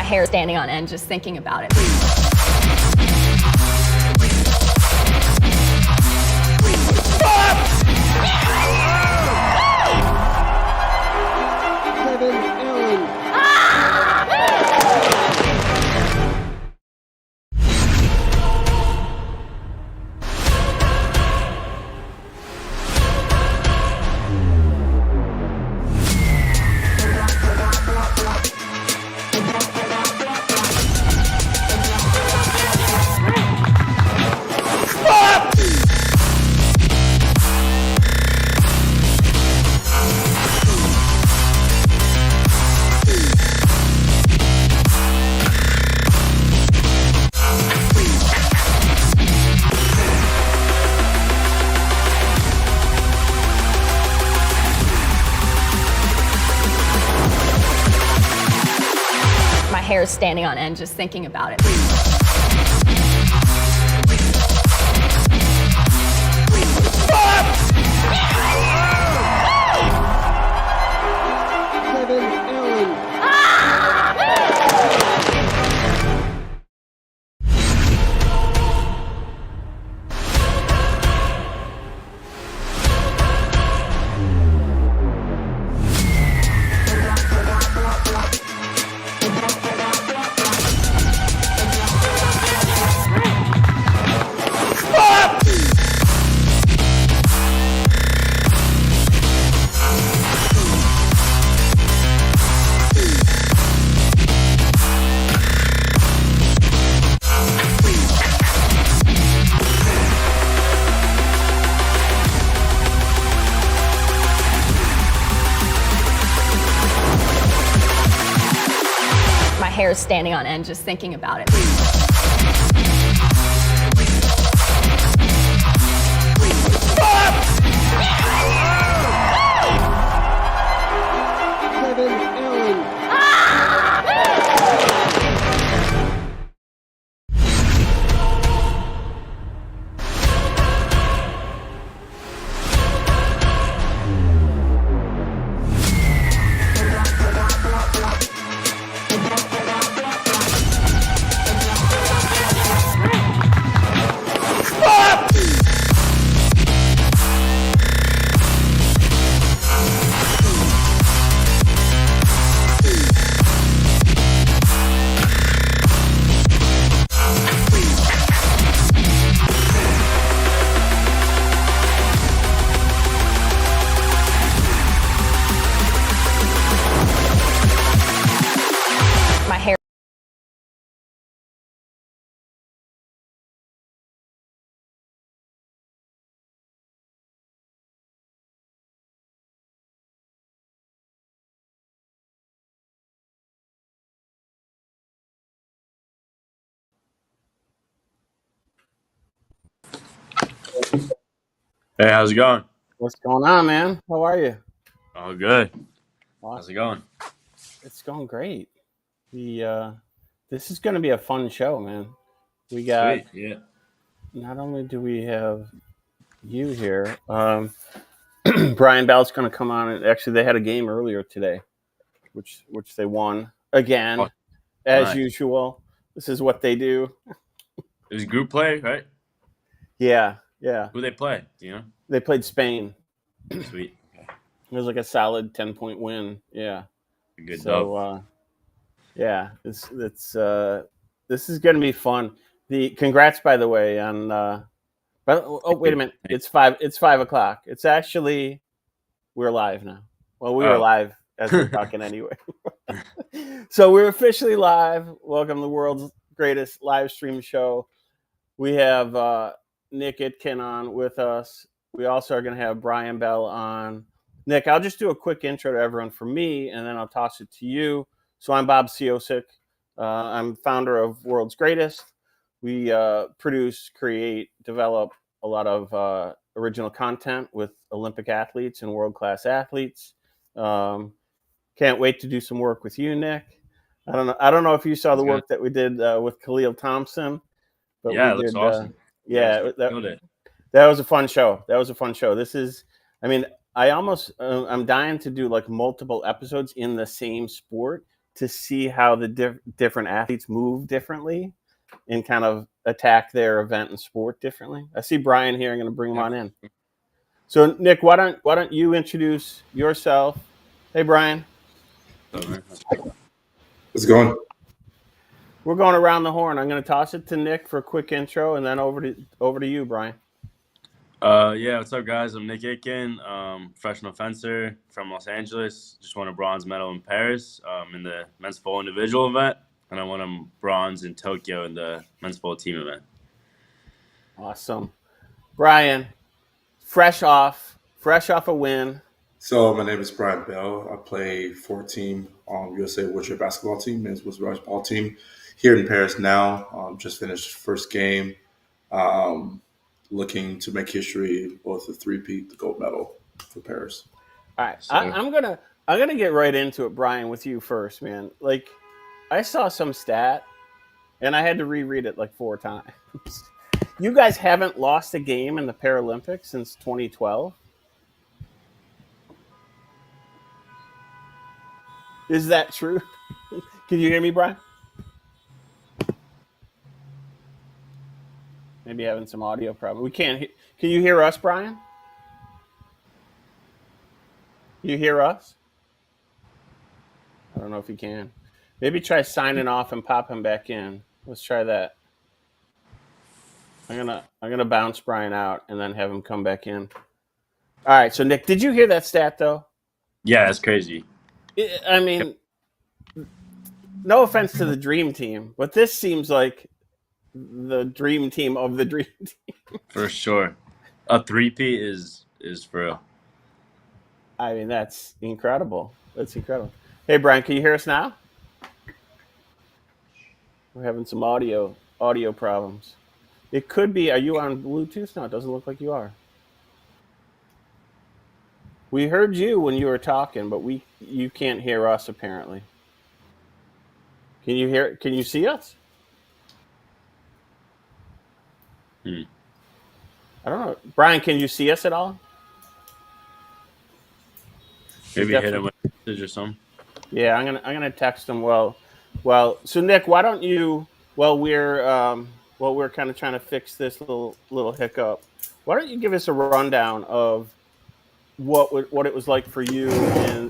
hair standing on end just thinking about it. My hair is standing on end just thinking about it. My hair is standing on end just thinking about it. My hair. Hey, how's it going? What's going on, man? How are you? Oh, good. Awesome. How's it going? It's going great. This is going to be a fun show, man. We got Sweet, yeah. not only do we have you here, Brian Bell's going to come on. And actually, they had a game earlier today, which they won again, as nice. usual. This is what they do. It was group play, right? Yeah. Who they play? Do you know? They played Spain. Sweet. Okay. It was like a solid 10-point win. Yeah. A good So, yeah, this is going to be fun. Congrats, by the way, on. But wait a minute, it's 5:00. It's actually we're live now. Well, we were live as we're talking anyway. So we're officially live. Welcome to the world's greatest live stream show. We have Nick Itkin on with us. We also are going to have Brian Bell on. Nick, I'll just do a quick intro to everyone for me, and then I'll toss it to you. So I'm Bob Ciosic. I'm founder of World's Greatest. We produce, create, develop a lot of original content with Olympic athletes and world-class athletes. Can't wait to do some work with you, Nick. I don't know if you saw the work that we did with Khalil Thompson. But yeah, it looks awesome. That was a fun show. This is, I mean, I'm dying to do like multiple episodes in the same sport to see how the different athletes move differently and kind of attack their event and sport differently. I see Brian here. I'm going to bring him on in. So Nick, why don't you introduce yourself? Hey, Brian. How's it going? We're going around the horn. I'm going to toss it to Nick for a quick intro, and then over to you, Brian. Yeah, what's up, guys? I'm Nick Itkin, professional fencer from Los Angeles. Just won a bronze medal in Paris in the men's full individual event, and I won a bronze in Tokyo in the men's full team event. Awesome, Brian. Fresh off a win. So my name is Brian Bell. I play for Team USA Wheelchair Basketball Team, men's basketball team here in Paris now. Just finished first game. Looking to make history, both the three-peat, the gold medal for Paris. All right, so, I'm gonna get right into it, Brian, with you first, man. Like, I saw some stat, and I had to reread it like 4 times. You guys haven't lost a game in the Paralympics since 2012. Is that true? Can you hear me, Brian? Maybe having some audio problem. We can't. Can you hear us, Brian? You hear us? I don't know if you can. Maybe try signing off and popping back in. Let's try that. I'm gonna bounce Brian out and then have him come back in. All right. So Nick, did you hear that stat though? Yeah, that's crazy. I mean, no offense to the dream team, but this seems like the dream team of the dream team. For sure. A three-peat is for real. I mean, that's incredible. That's incredible. Hey, Brian, can you hear us now? We're having some audio problems. It could be, are you on Bluetooth? No, it doesn't look like you are. We heard you when you were talking, but you can't hear us apparently. Can you see us? I don't know. Brian, can you see us at all? Maybe hit him with a message or something. Yeah, I'm gonna text him. Well, so Nick, why don't you? While we're kind of trying to fix this little hiccup, why don't you give us a rundown of what it was like for you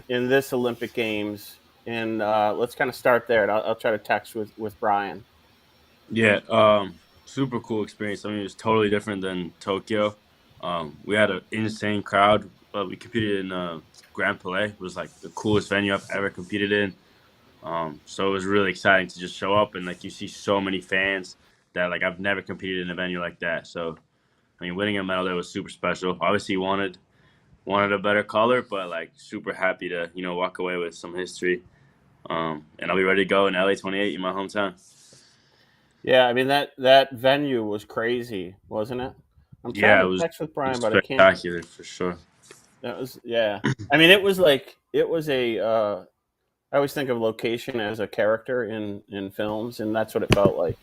in this Olympic Games, and let's kind of start there. And I'll try to text with Brian. Yeah, super cool experience. I mean, it was totally different than Tokyo. We had an insane crowd. We competed in Grand Palais. It was like the coolest venue I've ever competed in. So it was really exciting to just show up and like you see so many fans that like I've never competed in a venue like that. So I mean, winning a medal there was super special. Obviously, wanted a better color, but like super happy to walk away with some history. And I'll be ready to go in LA 28 in my hometown. Yeah, I mean that venue was crazy, wasn't it? I'm trying to text with Brian, but I can't. Spectacular for sure. That was I mean, it was a. I always think of location as a character in films, and that's what it felt like.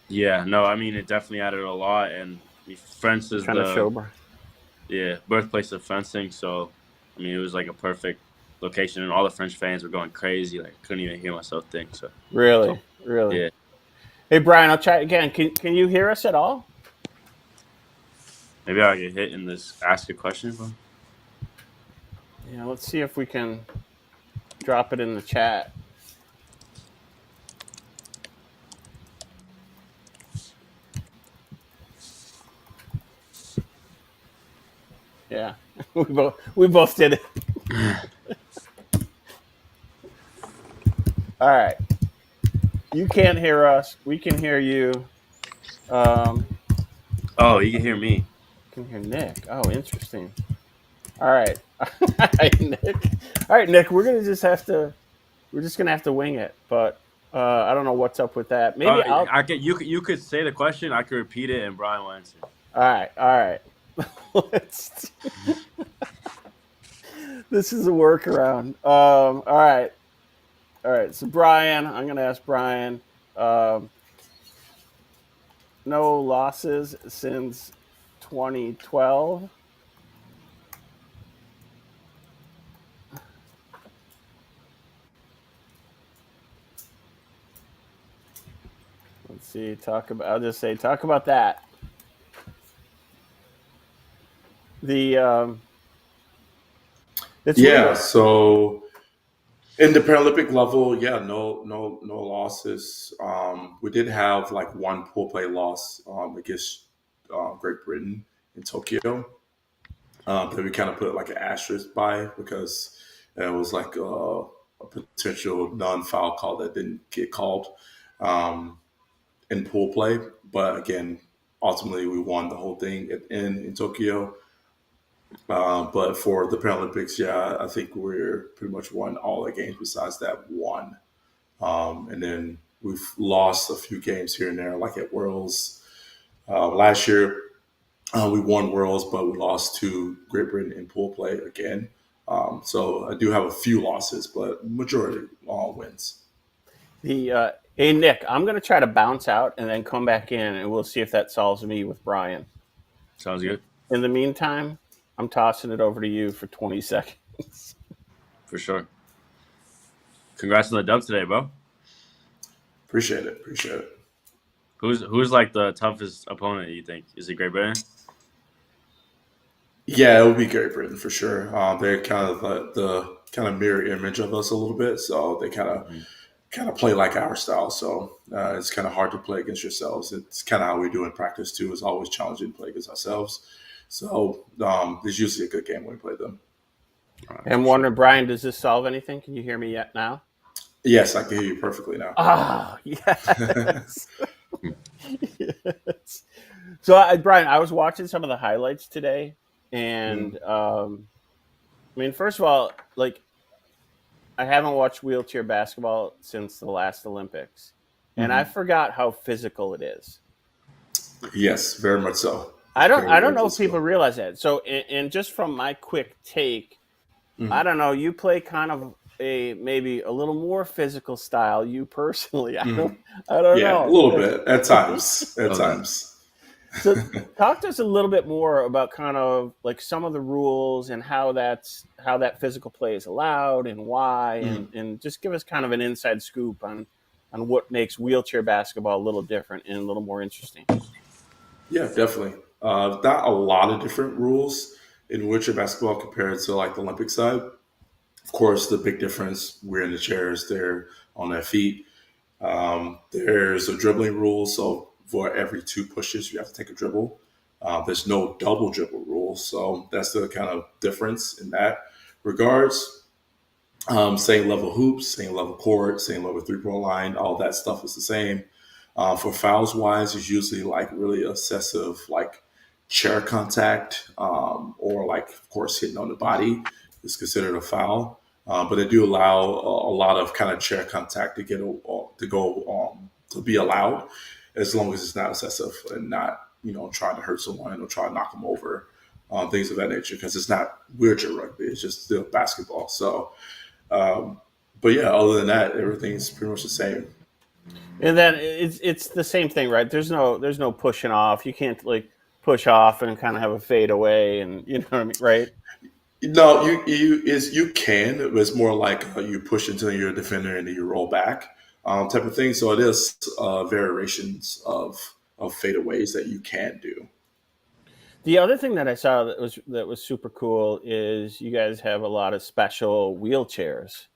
Yeah, no, I mean it definitely added a lot, and France is the birthplace of fencing. So, I mean, it was like a perfect location, and all the French fans were going crazy. Like, I couldn't even hear myself think. So really, yeah. Hey, Brian, I'll try again. Can you hear us at all? Maybe I'll get hit in this ask a question. Bro. Yeah, let's see if we can drop it in the chat. Yeah, we both did it. All right. You can't hear us. We can hear you. Oh, you can hear me. You can hear Nick. Oh, interesting. All right. Nick. All right, Nick, we're just gonna have to wing it, but I don't know what's up with that. Maybe you could say the question, I could repeat it, and Brian will answer. All right. This is a workaround. All right. So Brian, I'm gonna ask Brian. No losses since 2012. Let's see. I'll just say talk about that. It's Yeah. weird. So in the Paralympic level, yeah, no losses. We did have like one pool play loss against Great Britain in Tokyo. That we kind of put like an asterisk by because it was like a potential non-foul call that didn't get called in pool play. But again, ultimately we won the whole thing in Tokyo. But for the Paralympics, yeah, I think we're pretty much won all the games besides that one. And then we've lost a few games here and there, like at Worlds last year. We won Worlds, but we lost to Great Britain in pool play again. So I do have a few losses, but majority all wins. Hey Nick, I'm gonna try to bounce out and then come back in, and we'll see if that solves me with Brian. Sounds good. In the meantime, I'm tossing it over to you for 20 seconds. For sure. Congrats on the dub today, bro. Appreciate it. Who's like the toughest opponent, you think? Is it Great Britain? Yeah, it would be Great Britain for sure. They're kind of the kind of mirror image of us a little bit, so they kind of play like our style. So it's kind of hard to play against yourselves. It's kind of how we do in practice too. It's always challenging to play against ourselves. So it's usually a good game when we play them. I'm wondering, Brian, does this solve anything? Can you hear me yet now? Yes, I can hear you perfectly now. Ah, yes. Yes. So, Brian, I was watching some of the highlights today, and I mean, first of all, like, I haven't watched wheelchair basketball since the last Olympics, and I forgot how physical it is. Yes, very much so. I don't Very know if physical. people realize that. So, and just from my quick take, I don't know. You play kind of maybe a little more physical style. You personally, I don't Yeah, know. a little bit at times. At times. So, talk to us a little bit more about kind of like some of the rules and how that physical play is allowed and why, and just give us kind of an inside scoop on what makes wheelchair basketball a little different and a little more interesting. Yeah, definitely. Not a lot of different rules in wheelchair basketball compared to like the Olympic side. Of course, the big difference, we're in the chairs, they're on their feet. There's a dribbling rule, so for every 2 pushes, you have to take a dribble. There's no double dribble rule, so that's the kind of difference in that regards. Same level hoops, same level court, same level 3-point line, all that stuff is the same. For fouls wise, it's usually like really excessive, like chair contact, or like, of course, hitting on the body is considered a foul. But they do allow a lot of kind of chair contact to to be allowed, as long as it's not excessive and not trying to hurt someone or try to knock them over, things of that nature. Because it's not wheelchair rugby; it's just still basketball. So, but yeah, other than that, everything's pretty much the same. And then it's the same thing, right? There's no pushing off. You can't like push off and kind of have a fade away, and you know what I mean, right? No, you can. But it's more like you push until you're a defender and then you roll back, type of thing. So it is variations of fadeaways that you can do. The other thing that I saw that was super cool is you guys have a lot of special wheelchairs,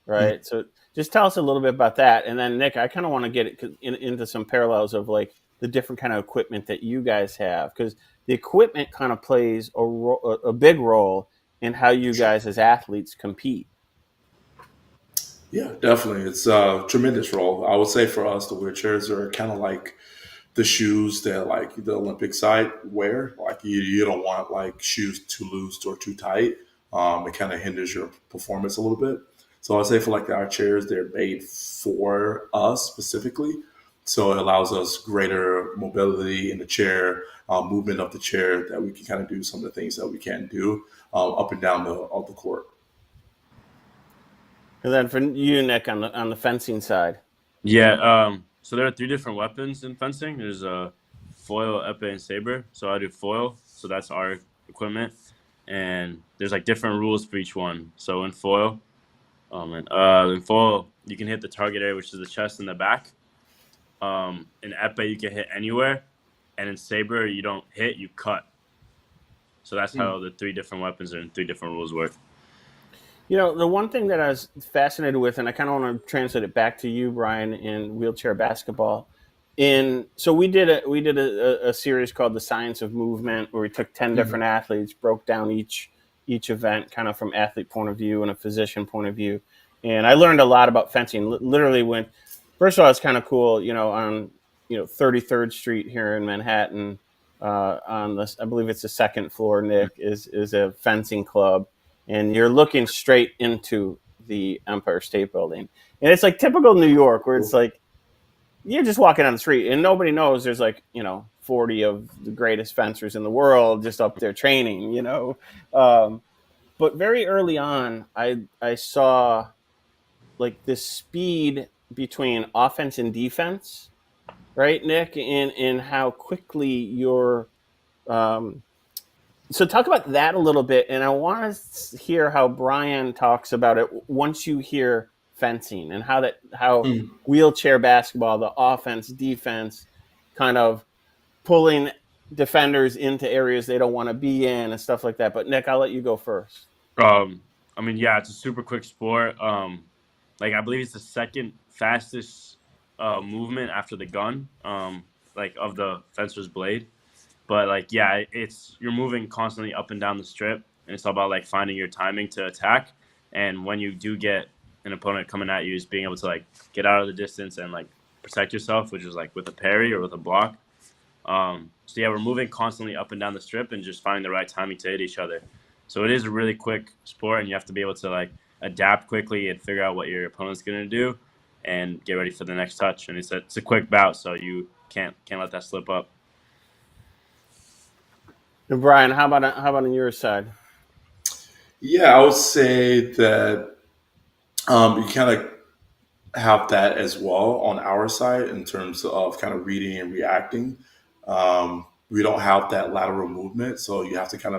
right? So just tell us a little bit about that, and then Nick, I kind of want to get into some parallels of like the different kind of equipment that you guys have, because the equipment kind of plays a big role in how you guys as athletes compete. Yeah, definitely. It's a tremendous role. I would say for us, the wheelchairs are kind of like the shoes that like the Olympic side wear. Like you don't want like shoes too loose or too tight. It kind of hinders your performance a little bit. So I'd say for like our chairs, they're made for us specifically. So it allows us greater mobility in the chair, movement of the chair, that we can kind of do some of the things that we can do up and down the court. And then for you, Nick, on the fencing side. Yeah. So there are 3 different weapons in fencing. There's foil, epee, and saber. So I do foil. So that's our equipment. And there's like different rules for each one. So in foil, you can hit the target area, which is the chest and the back. In epee, you can hit anywhere, and in saber, you don't hit, you cut. So that's how the 3 different weapons and 3 different rules work. The one thing that I was fascinated with, and I kind of want to translate it back to you, Brian, in wheelchair basketball. So we did a series called The Science of Movement, where we took 10 different athletes, broke down each event kind of from athlete point of view and a physician point of view. And I learned a lot about fencing. Literally, first of all, it's kind of cool, on 33rd Street here in Manhattan, on this, I believe it's the second floor, Nick, is a fencing club, and you're looking straight into the Empire State Building. And it's like typical New York, where it's like you're just walking on the street and nobody knows there's 40 of the greatest fencers in the world just up there training, but very early on, I saw this speed between offense and defense, right, Nick, in how quickly you're. So talk about that a little bit, and I want to hear how Brian talks about it once you hear fencing and how wheelchair basketball, the offense, defense, kind of pulling defenders into areas they don't want to be in and stuff like that. But Nick, I'll let you go first. It's a super quick sport. I believe it's the second fastest movement after the gun, of the fencer's blade. But you're moving constantly up and down the strip, and it's all about finding your timing to attack. And when you do get an opponent coming at you, is being able to get out of the distance and protect yourself, which is with a parry or with a block. We're moving constantly up and down the strip and just finding the right timing to hit each other. So it is a really quick sport, and you have to be able to adapt quickly and figure out what your opponent's going to do and get ready for the next touch. And it's a quick bout, so you can't let that slip up. And Brian, how about on your side? Yeah, I would say that you kind of have that as well on our side in terms of kind of reading and reacting. We don't have that lateral movement, so you have to kind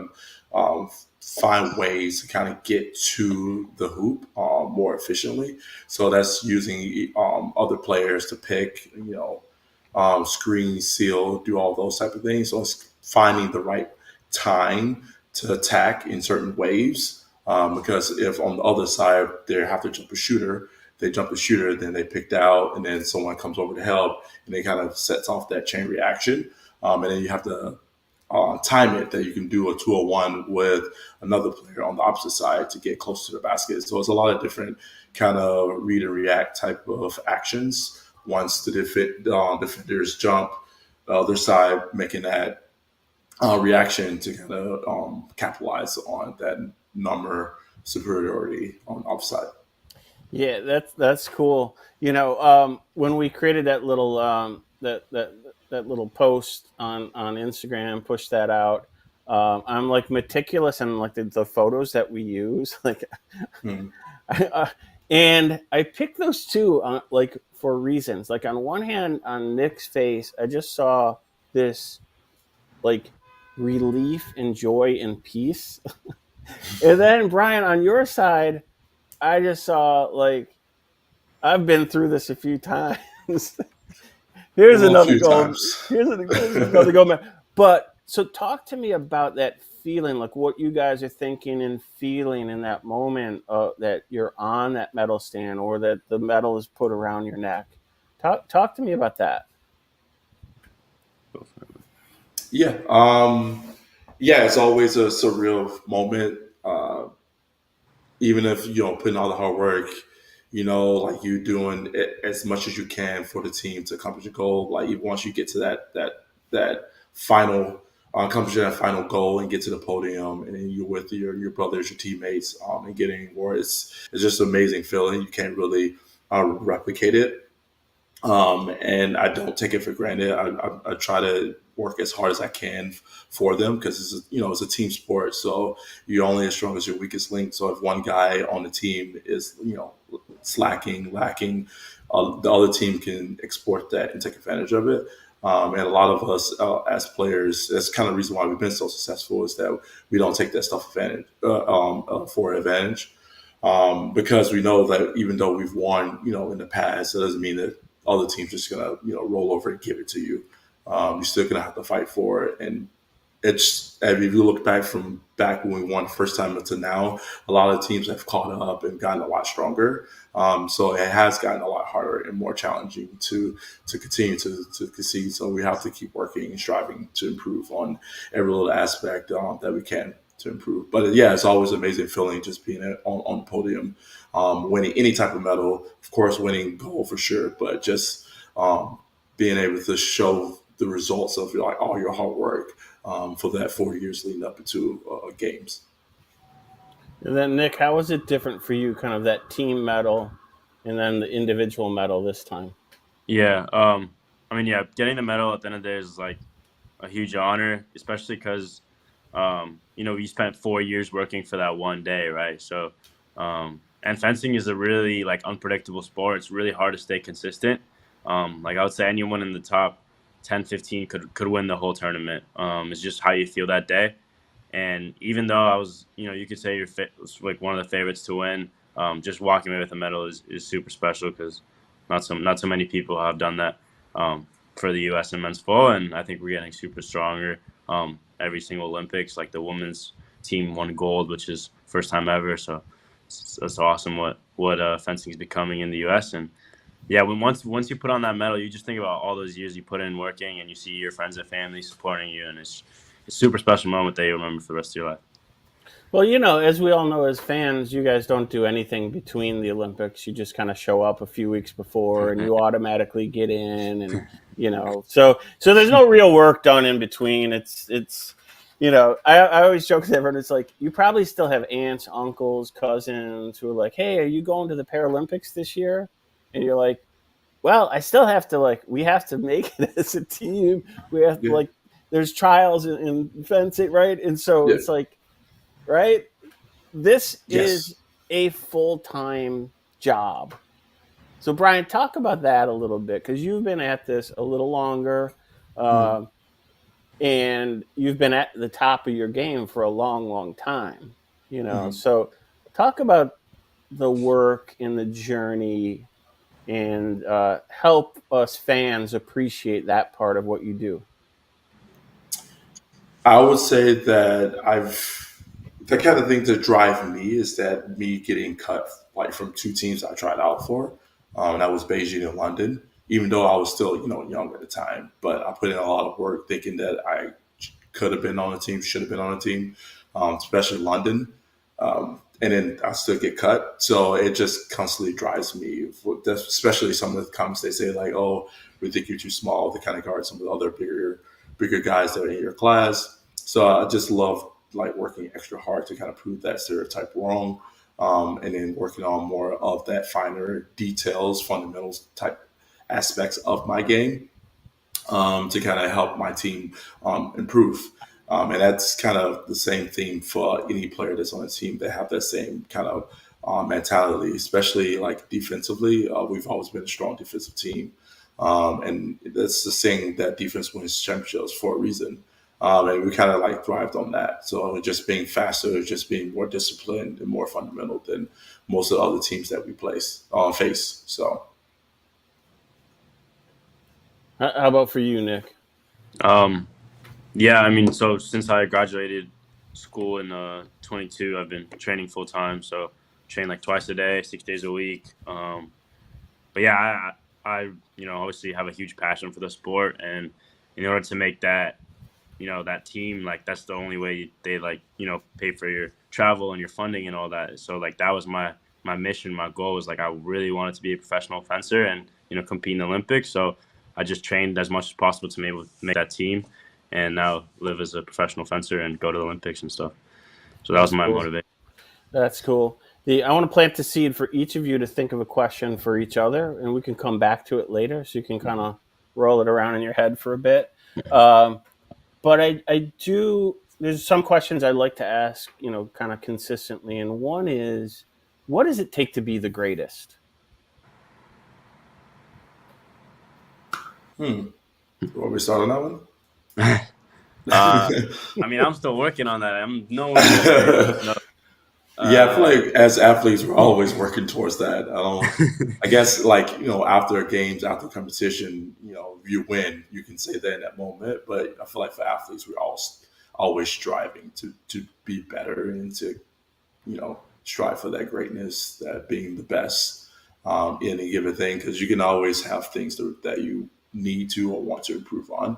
of find ways to kind of get to the hoop more efficiently. So that's using other players to pick, screen, seal, do all those type of things. So it's finding the right time to attack in certain waves. Because if on the other side they have to jump a shooter, then they picked out, and then someone comes over to help, and they kind of sets off that chain reaction. And then you have to time it that you can do a 2-on-1 with another player on the opposite side to get close to the basket. So it's a lot of different kind of read and react type of actions. Once the defenders jump, the other side making that reaction to kind of capitalize on that number superiority on the offside. Yeah, that's cool. When we created that little that little post on Instagram, push that out. I'm meticulous in the photos that we use, and I picked those two for reasons. On one hand, on Nick's face, I just saw this relief and joy and peace, and then Brian, on your side, I just saw I've been through this a few times. Here's another gold. Here's another gold medal. But so talk to me about that feeling, what you guys are thinking and feeling in that moment that you're on that medal stand or that the medal is put around your neck. Talk to me about that. Yeah. It's always a surreal moment. Even if you put in all the hard work, you're doing as much as you can for the team to accomplish a goal. Even once you get to that final accomplishing that final goal and get to the podium, and then you're with your brothers, your teammates, and getting more. It's just an amazing feeling. You can't really replicate it. And I don't take it for granted. I try to work as hard as I can for them because it's a team sport. So you're only as strong as your weakest link. So if one guy on the team is slacking, lacking, the other team can export that and take advantage of it. And a lot of us as players, that's kind of the reason why we've been so successful is that we don't take that stuff for advantage. Because we know that even though we've won, in the past, it doesn't mean that other team's just gonna roll over and give it to you. You're still gonna have to fight for it, and if you look back from back when we won the first time to now, a lot of teams have caught up and gotten a lot stronger. So it has gotten a lot harder and more challenging to continue to concede. So we have to keep working and striving to improve on every little aspect that we can to improve. But yeah, it's always an amazing feeling just being on the podium, winning any type of medal. Of course, winning gold for sure, but just being able to show the results of all your hard work for that 4 years leading up into games. And then Nick, how was it different for you, kind of that team medal and then the individual medal this time? Yeah. Getting the medal at the end of the day is like a huge honor, especially because, we spent 4 years working for that one day, right? So, and fencing is a really like unpredictable sport. It's really hard to stay consistent. Like I would say anyone in the top 10, 15 could win the whole tournament. It's just how you feel that day. And even though I was, you could say was like one of the favorites to win, just walking away with a medal is super special because not so many people have done that for the U.S. in men's full, and I think we're getting super stronger every single Olympics. Like the women's team won gold, which is first time ever. So it's awesome what fencing is becoming in the U.S. And yeah, once you put on that medal, you just think about all those years you put in working, and you see your friends and family supporting you, and it's a super special moment that you remember for the rest of your life. Well, as we all know as fans, you guys don't do anything between the Olympics. You just kind of show up a few weeks before and you automatically get in, and so there's no real work done in between. It's I always joke with everyone, it's like you probably still have aunts, uncles, cousins who are like, "Hey, are you going to the Paralympics this year?" And you're like, "Well, I still have to we have to make it as a team. We have to there's trials in fencing, right?" And so it's like, right? This is a full-time job. So Brian, talk about that a little bit, because you've been at this a little longer, and you've been at the top of your game for a long, long time. So talk about the work and the journey, and help us fans appreciate that part of what you do. I would say that the kind of thing that drive me is that me getting cut from two teams I tried out for, and that was Beijing and London. Even though I was still young at the time, but I put in a lot of work thinking that I could have been on a team, should have been on a team, especially London. And then I still get cut. So it just constantly drives me, especially some of the comments they say like, "Oh, we think you're too small to kind of guard some of the other bigger guys that are in your class." So I just love working extra hard to kind of prove that stereotype wrong. And then working on more of that finer details, fundamentals type aspects of my game to kind of help my team improve. And that's kind of the same theme for any player that's on a team that have that same kind of mentality, especially defensively. We've always been a strong defensive team. And that's the saying that defense wins championships for a reason. And we kind of thrived on that. So just being faster, just being more disciplined and more fundamental than most of the other teams that we face. So. How about for you, Nick? So since I graduated school in 22, I've been training full time. So train twice a day, 6 days a week. But yeah, I obviously have a huge passion for the sport, and in order to make that, that team, that's the only way they pay for your travel and your funding and all that. So that was my mission, my goal was I really wanted to be a professional fencer and, compete in the Olympics. So I just trained as much as possible to be able to make that team, and now live as a professional fencer and go to the Olympics and stuff. So that was my motivation. That's cool. I want to plant the seed for each of you to think of a question for each other, and we can come back to it later, so you can kind of roll it around in your head for a bit. But I do. There's some questions I'd like to ask, kind of consistently, and one is, what does it take to be the greatest? Want me to start on that one? I'm still working on that. I'm nowhere. Yeah, I feel like as athletes, we're always working towards that. I guess like, after games, after competition, you win, you can say that in that moment. But I feel like for athletes, we're always striving to be better and to, strive for that greatness, that being the best in a given thing, because you can always have things that you need to or want to improve on.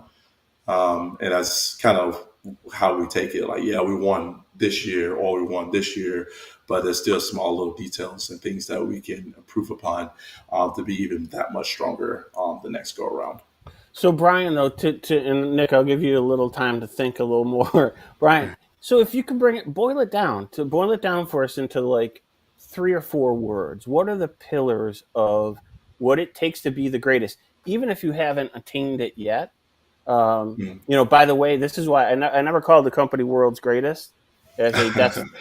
And that's kind of how we take it. Like, yeah, we won this year or we won this year, but there's still small little details and things that we can improve upon to be even that much stronger the next go around. So Brian, though, and Nick, I'll give you a little time to think a little more. Brian, so if you could boil it down for us into like 3 or 4 words. What are the pillars of what it takes to be the greatest, even if you haven't attained it yet? By the way, this is why I never called the company World's Greatest as a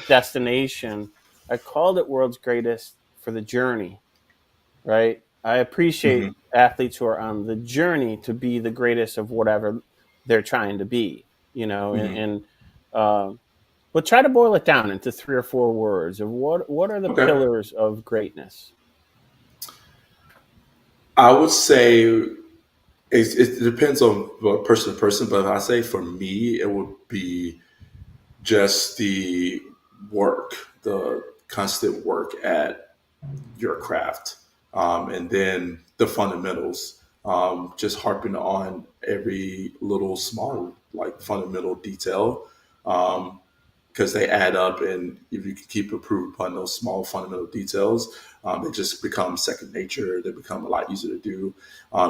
destination. I called it World's Greatest for the journey, right? I appreciate athletes who are on the journey to be the greatest of whatever they're trying to be, but try to boil it down into 3 or 4 words of what are the pillars of greatness? I would say it depends on person to person, but I say for me, it would be just the constant work at your craft, and then the fundamentals. Just harping on every little small like fundamental detail, because they add up, and if you can keep improving upon those small fundamental details, they just become second nature. They become a lot easier to do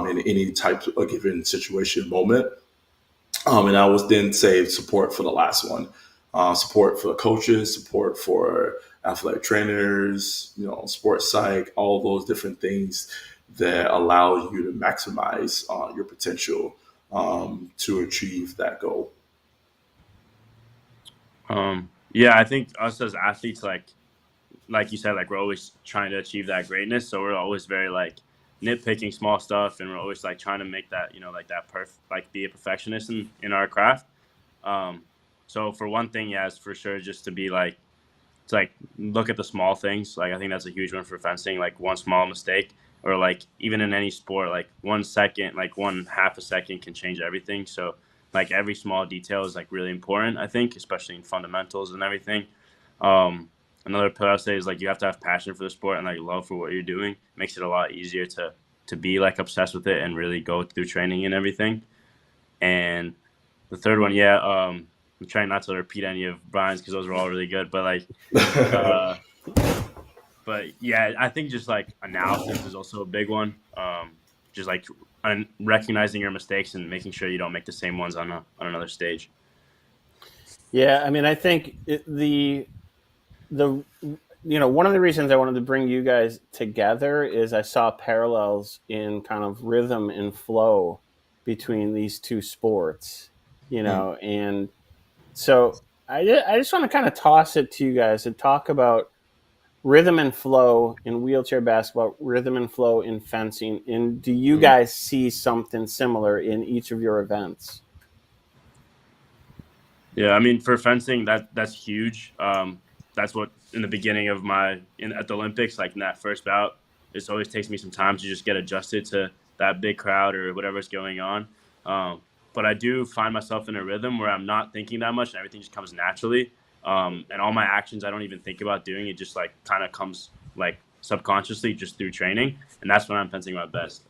in any type of given situation moment. And I would then say support for the last one, support for coaches, support for athletic trainers, sports psych, all those different things that allow you to maximize your potential to achieve that goal. Yeah, I think us as athletes, like you said, like we're always trying to achieve that greatness. So we're always very like nitpicking small stuff, and we're always like trying to make that, like that be a perfectionist in our craft. So for one thing, yeah, it's for sure just to be like, to like look at the small things. Like I think that's a huge one for fencing. Like one small mistake, or like even in any sport, like 1 second, like 1/2 a second can change everything. So like every small detail is like really important, I think, especially in fundamentals and everything. Another pillar I'd say is like you have to have passion for the sport and like love for what you're doing. It makes it a lot easier to be like obsessed with it and really go through training and everything. And the third one, yeah, I'm trying not to repeat any of Brian's because those were all really good, but like but yeah, I think just like analysis is also a big one. Just like recognizing your mistakes and making sure you don't make the same ones on another stage. Yeah, I mean, I think one of the reasons I wanted to bring you guys together is I saw parallels in kind of rhythm and flow between these two sports, and so I just want to kind of toss it to you guys and talk about rhythm and flow in wheelchair basketball, rhythm and flow in fencing, and do you guys see something similar in each of your events? Yeah, I mean, for fencing, that's huge. That's what in the beginning of at the Olympics, like in that first bout, it always takes me some time to just get adjusted to that big crowd or whatever's going on. But I do find myself in a rhythm where I'm not thinking that much and everything just comes naturally. And all my actions, I don't even think about doing it. Just like kind of comes like subconsciously just through training. And that's when I'm fencing my best.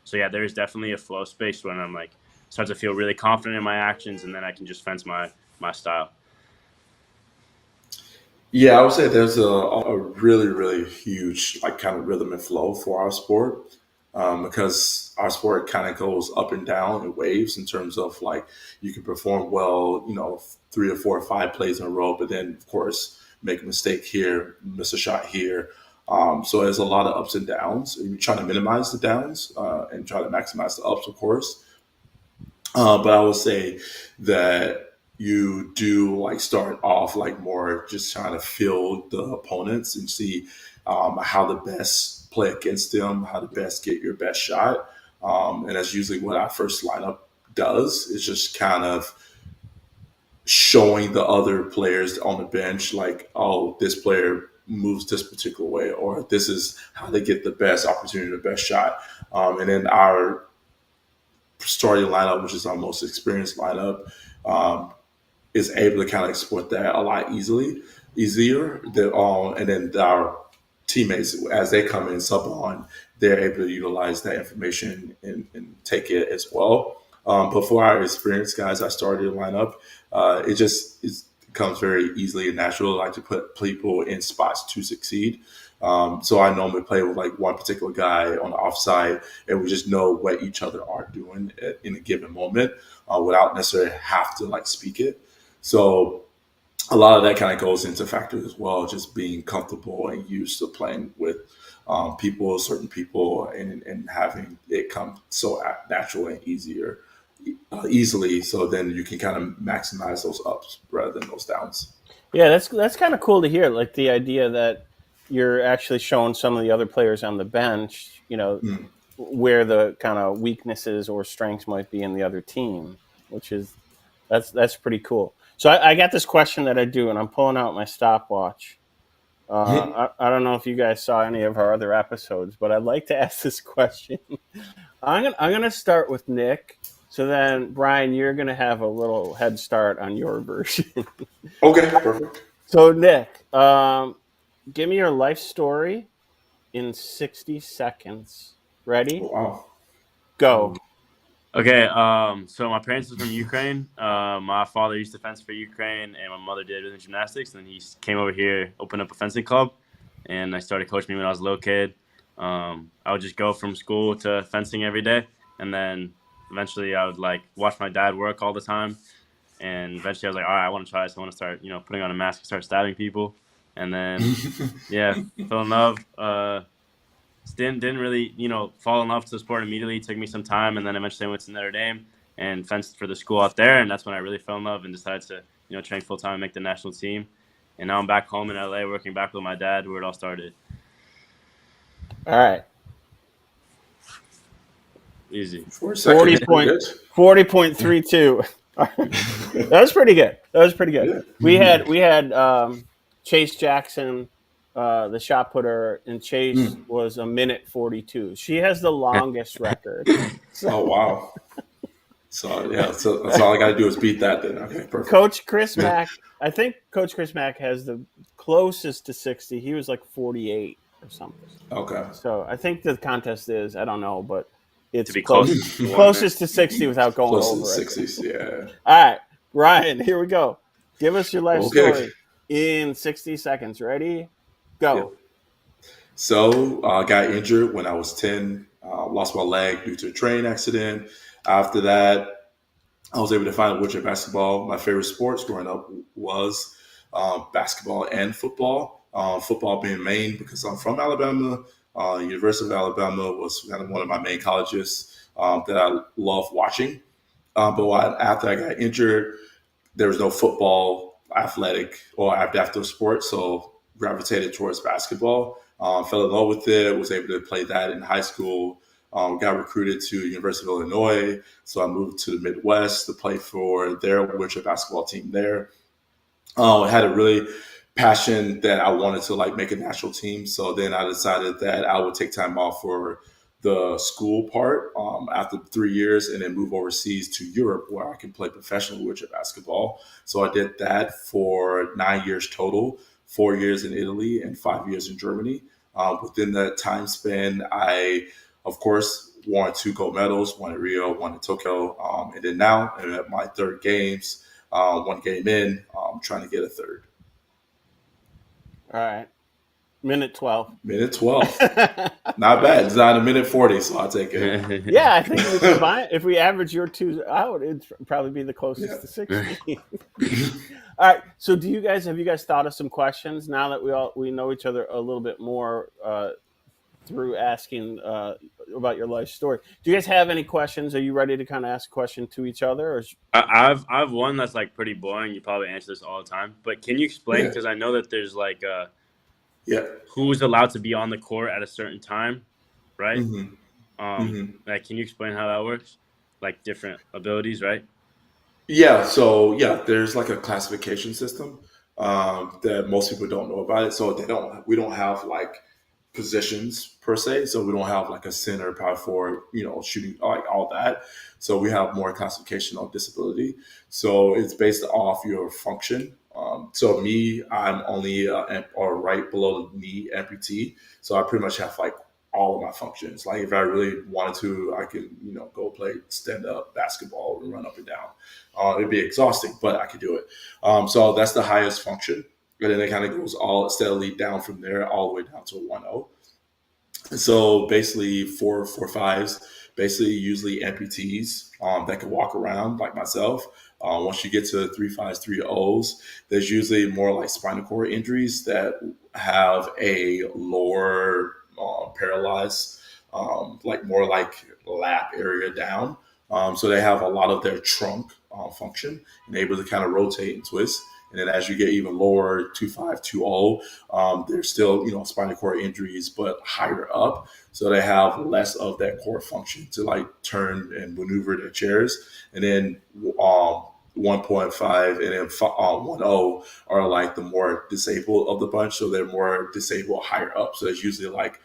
So yeah, there's definitely a flow space when I'm like, start to feel really confident in my actions, and then I can just fence my style. Yeah, I would say there's a really, really huge like kind of rhythm and flow for our sport, because our sport kind of goes up and down in waves in terms of like you can perform well, 3 or 4 or 5 plays in a row, but then of course make a mistake here, miss a shot here. So there's a lot of ups and downs. You try to minimize the downs and try to maximize the ups, of course. But I would say that you do like start off like more just trying to feel the opponents and see how the best play against them, how to best get your best shot. And that's usually what our first lineup does, is just kind of showing the other players on the bench, like, oh, this player moves this particular way, or this is how they get the best opportunity, the best shot. And then our starting lineup, which is our most experienced lineup, is able to kind of exploit that a lot easier. And then our teammates, as they come in sub on, they're able to utilize that information and take it as well. But for our experienced guys, I started a lineup. It becomes very easily and natural. I like to put people in spots to succeed. So I normally play with like one particular guy on the offside, and we just know what each other are doing in a given moment without necessarily have to like speak it. So a lot of that kind of goes into factors as well, just being comfortable and used to playing with certain people, and having it come so natural and easily. So then you can kind of maximize those ups rather than those downs. Yeah, that's kind of cool to hear. Like the idea that you're actually showing some of the other players on the bench, where the kind of weaknesses or strengths might be in the other team, which is that's pretty cool. So I got this question that I do, and I'm pulling out my stopwatch. I don't know if you guys saw any of our other episodes, but I'd like to ask this question. I'm gonna start with Nick. So then, Brian, you're gonna have a little head start on your version. Okay, perfect. So Nick, give me your life story in 60 seconds. Ready? Oh, wow. Go. Okay, so my parents are from Ukraine. My father used to fence for Ukraine, and my mother did rhythm gymnastics. And he came over here, opened up a fencing club, and I started coaching me when I was a little kid. I would just go from school to fencing every day, and then eventually I would like watch my dad work all the time. And eventually I was like, all right, I want to try this. I want to start, putting on a mask and start stabbing people. And then, fell in love. Didn't really, fall in love to the sport immediately. It took me some time, and then eventually I went to Notre Dame and fenced for the school out there, and that's when I really fell in love and decided to, train full time and make the national team. And now I'm back home in LA working back with my dad, where it all started. All right. Easy. 40.32. That was pretty good. Yeah. We had Chase Jackson, the shot putter, and Chase was a minute 42. She has the longest record. Oh, wow. So that's all I got to do is beat that then. Okay, perfect. Coach Chris Mack, I think Coach Chris Mack has the closest to 60. He was like 48 or something. Okay. So I think the contest is, I don't know, but it's To be closest to 60 without going Close over to it. 60s, yeah. All right, Ryan, here we go. Give us your life story in 60 seconds. Ready? Go. Yep. So I got injured when I was 10. Lost my leg due to a train accident. After that, I was able to find wheelchair basketball. My favorite sports growing up was basketball and football. Football being main because I'm from Alabama. University of Alabama was kind of one of my main colleges that I love watching. But after I got injured, there was no football athletic or after sport, so gravitated towards basketball. Fell in love with it, was able to play that in high school. Got recruited to University of Illinois, so I moved to the Midwest to play for their wheelchair basketball team there. I had a really passion that I wanted to like make a national team, so then I decided that I would take time off for the school part after 3 years and then move overseas to Europe where I can play professional wheelchair basketball. So I did that for 9 years total, 4 years in Italy and 5 years in Germany. Within that time span, I, of course, won 2 gold medals, one in Rio, one in Tokyo. And then now I'm at my third games, 1 game in, trying to get a third. All right. Minute 12. Minute 12. Not bad. It's not a minute 40, so I'll take it. Yeah, I think if we average your two out, it'd probably be the closest to 60. All right. So have you guys thought of some questions now that we know each other a little bit more through asking about your life story? Do you guys have any questions? Are you ready to kind of ask a question to each other? Or I've one that's like pretty boring. You probably answer this all the time, but can you explain? Because I know that there's like who's allowed to be on the court at a certain time, right? Mm-hmm. Like, can you explain how that works? Like different abilities, right? Yeah, so yeah, there's like a classification system that most people don't know about it. So we don't have like positions per se. So we don't have like a center, power forward, shooting, like all that. So we have more classification on disability. So it's based off your function. So me, I'm only or right below the knee amputee. So I pretty much have like all of my functions. Like if I really wanted to, I can, go play stand up basketball and run up and down. It'd be exhausting, but I could do it. So that's the highest function. And then it kind of goes all steadily down from there, all the way down to a 1-0. So basically, four fives, basically usually amputees that can walk around like myself. Once you get to 3 5s, 3-0s, there's usually more like spinal cord injuries that have a lower paralyzed, like more like lap area down. So they have a lot of their trunk function and able to kind of rotate and twist. And then as you get even lower, 2-5, 2-0, there's still, spinal cord injuries, but higher up. So they have less of that core function to like turn and maneuver their chairs. And then 1.5 and then 1.0 are like the more disabled of the bunch. So they're more disabled higher up. So it's usually like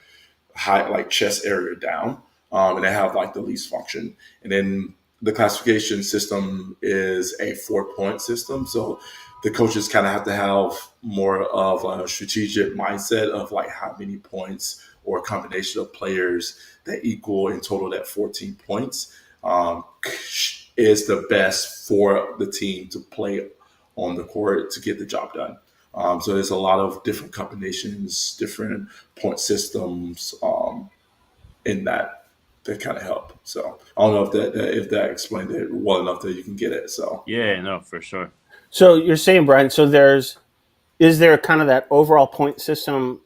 high, like chest area down. And they have like the least function. And then the classification system is a 4-point system. So the coaches kind of have to have more of a strategic mindset of like how many points or a combination of players that equal in total that 14 points is the best for the team to play on the court to get the job done. So there's a lot of different combinations, different point systems in that kind of help. So I don't know if that explained it well enough that you can get it. So Yeah, no, for sure. So you're saying, Brian, so is there kind of that overall point system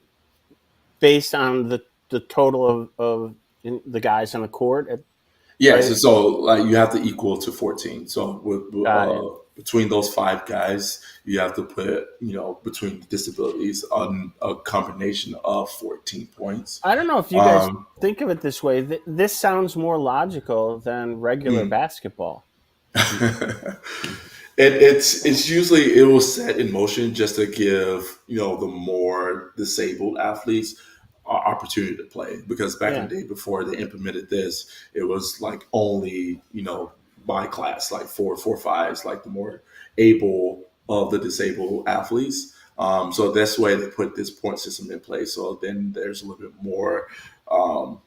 based on the total of the guys on the court? yeah, Right? so like you have to equal to 14. So Got it. between those 5 guys, you have to put between disabilities on a combination of 14 points. I don't know if you guys think of it this way. This sounds more logical than regular basketball. It's usually it will set in motion just to give the more disabled athletes opportunity to play, because back in the day before they implemented this, it was like only by class, like 4 5s, like the more able of the disabled athletes. So that's why they put this point system in place. So then there's a little bit more um,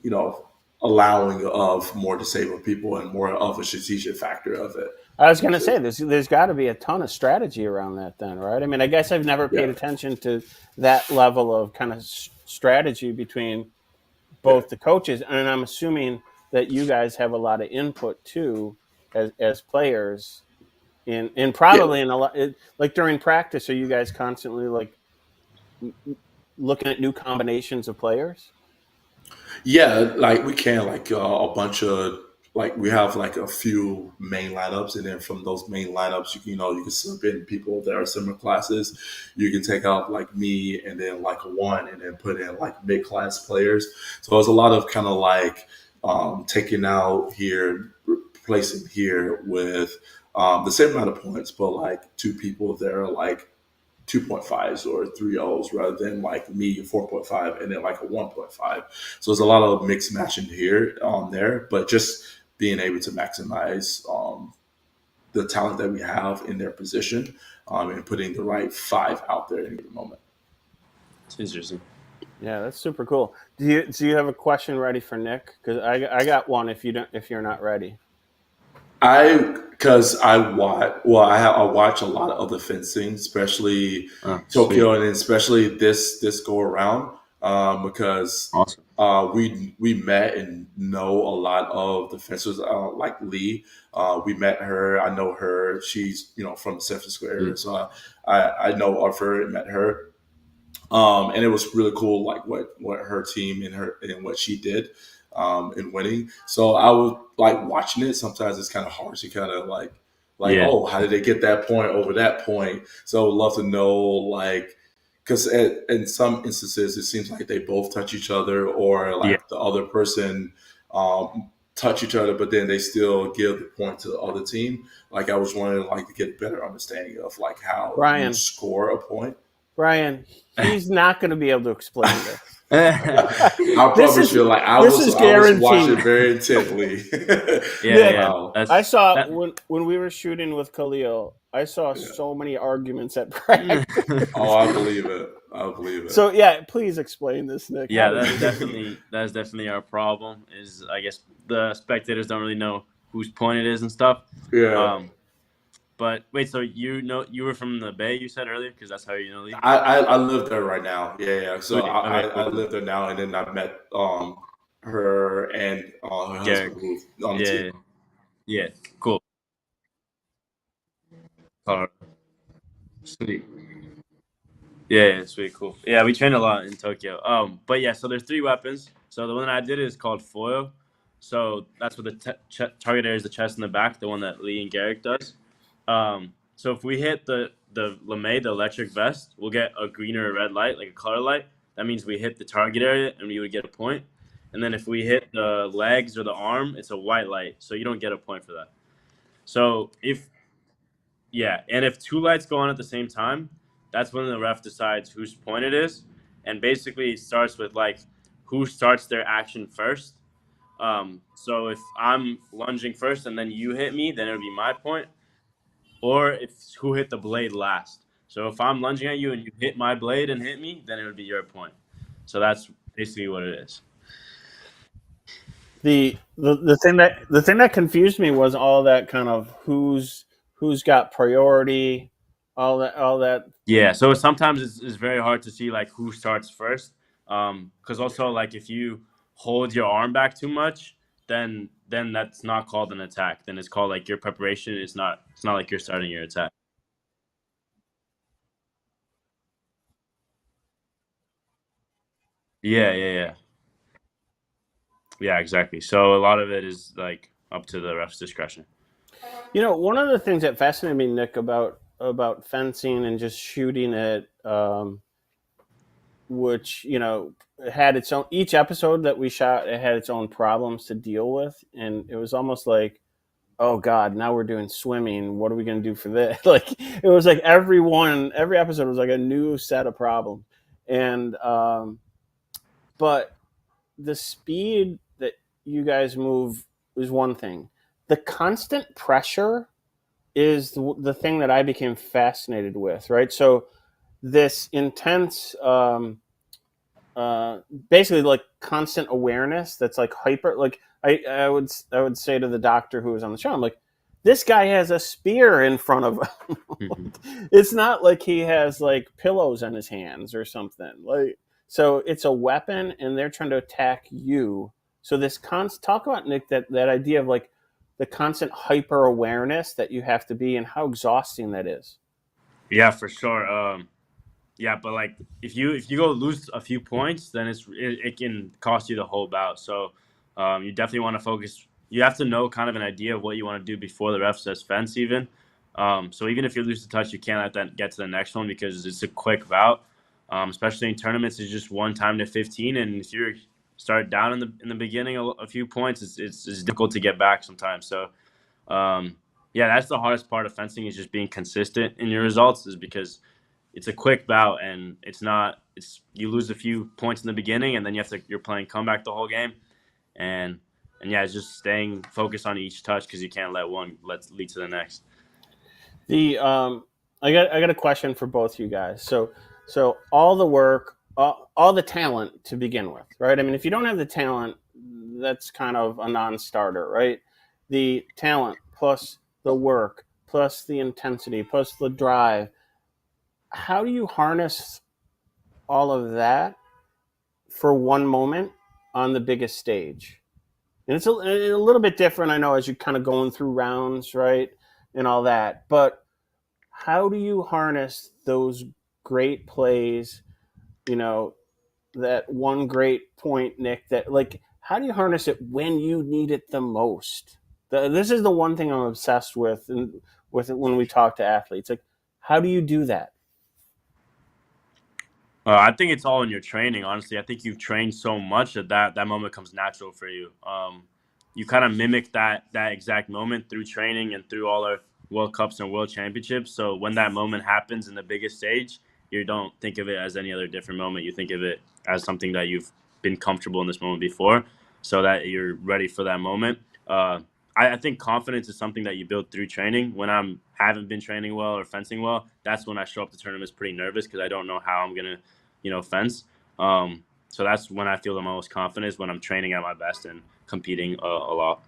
you know allowing of more disabled people and more of a strategic factor of it. I was going to say there's got to be a ton of strategy around that, then, right? I mean, I guess I've never paid attention to that level of kind of strategy between both the coaches, and I'm assuming that you guys have a lot of input too as players in probably in a lot, like during practice. Are you guys constantly like looking at new combinations of players? Yeah, like we can like a bunch of like we have like a few main lineups, and then from those main lineups, you can slip in people that are similar classes. You can take out like me, and then like one, and then put in like mid class players. So it's a lot of kind of like taking out here, replacing here with the same amount of points, but like 2 people that are like 2.5s or 3.0s rather than like me 4.5 and then like a 1.5. So there's a lot of mixed matching here on there, but just being able to maximize the talent that we have in their position and putting the right 5 out there in a given moment. It's interesting. Yeah, that's super cool. Do you have a question ready for Nick? Because I got one if you're not ready. I watch a lot of other fencing, especially Tokyo, and especially this go around because Awesome. we met and know a lot of the fencers like Lee. We met her. I know her. She's from the San Francisco area, so I know of her and met her. And it was really cool, like what her team and what she did in winning. So I was like watching it. Sometimes it's kind of hard to kind of like Yeah. oh, how did they get that point over that point? So I would love to know, like, because in some instances it seems like they both touch each other, or like the other person touch each other, but then they still give the point to the other team. Like I was wanting like to get a better understanding of like how Brian. you score a point. Brian, he's not going to be able to explain this. I probably feel like I was watching very intently. I saw when we were shooting with Khalil, I saw so many arguments at practice. Oh, I believe it. So yeah, please explain this, Nick. Yeah, that's definitely our problem. Is I guess the spectators don't really know whose point it is and stuff. Yeah. But wait, so you were from the Bay? You said earlier because that's how you know Lee. I live there right now. Yeah. So Okay, I live there now, and then I met her and her husband who on the team. Yeah, cool. Sweet. Yeah, sweet, cool. Yeah, we train a lot in Tokyo. But yeah, so there's 3 weapons. So the one that I did is called foil. So that's what the target area is, the chest and the back, the one that Lee and Garrick does. So if we hit the lame, the electric vest, we'll get a green or a red light, like a color light. That means we hit the target area and we would get a point. And then if we hit the legs or the arm, it's a white light. So you don't get a point for that. So if 2 lights go on at the same time, that's when the ref decides whose point it is. And basically it starts with like who starts their action first. So if I'm lunging first and then you hit me, then it would be my point. Or if who hit the blade last. So if I'm lunging at you and you hit my blade and hit me, then it would be your point. So that's basically what it is. The thing that confused me was all that kind of who's got priority, all that. Yeah, so sometimes it's very hard to see like who starts first. Because also like if you hold your arm back too much, then that's not called an attack. Then it's called like your preparation. It's not like you're starting your attack. Yeah, exactly. So a lot of it is like up to the ref's discretion. One of the things that fascinated me, Nick, about fencing and just shooting it, which had its own, each episode that we shot, it had its own problems to deal with, and it was almost like, oh God, now we're doing swimming. What are we going to do for this? Like it was like every episode was like a new set of problems, and but the speed that you guys move is one thing. The constant pressure is the thing that I became fascinated with, right? So this intense, basically like constant awareness that's like hyper, like I would say to the doctor who was on the show, I'm like, this guy has a spear in front of him. Mm-hmm. It's not like he has like pillows on his hands or something. Like, so it's a weapon and they're trying to attack you. So this talk about, Nick, that idea of like the constant hyper awareness that you have to be and how exhausting that is. Yeah, for sure. Yeah, but like if you go lose a few points, then it can cost you the whole bout. So you definitely want to focus. You have to know kind of an idea of what you want to do before the ref says fence even. So even if you lose the touch, you can't let that get to the next one because it's a quick bout. Especially in tournaments, it's just 1 time to 15, and if you start down in the beginning a few points, it's difficult to get back sometimes. So that's the hardest part of fencing is just being consistent in your results, is because it's a quick bout and you lose a few points in the beginning and then you're playing comeback the whole game, and it's just staying focused on each touch because you can't let one lead to the next. I got a question for both you guys. So all the work, all the talent to begin with, right? I mean, if you don't have the talent, that's kind of a non-starter, right? The talent plus the work plus the intensity plus the drive. How do you harness all of that for one moment on the biggest stage? And it's a little bit different, I know, as you're kind of going through rounds, right, and all that. But how do you harness those great plays, that one great point, Nick, that like, how do you harness it when you need it the most? This is the one thing I'm obsessed with, and with it when we talk to athletes. Like, how do you do that? I think it's all in your training, honestly. I think you've trained so much that moment comes natural for you. you kind of mimic that exact moment through training and through all our World Cups and World Championships. So when that moment happens in the biggest stage, you don't think of it as any other different moment. You think of it as something that you've been comfortable in this moment before, so that you're ready for that moment. I think confidence is something that you build through training. When I haven't been training well or fencing well, that's when I show up to tournaments pretty nervous because I don't know how I'm gonna, fence. So that's when I feel the most confidence, when I'm training at my best and competing a lot.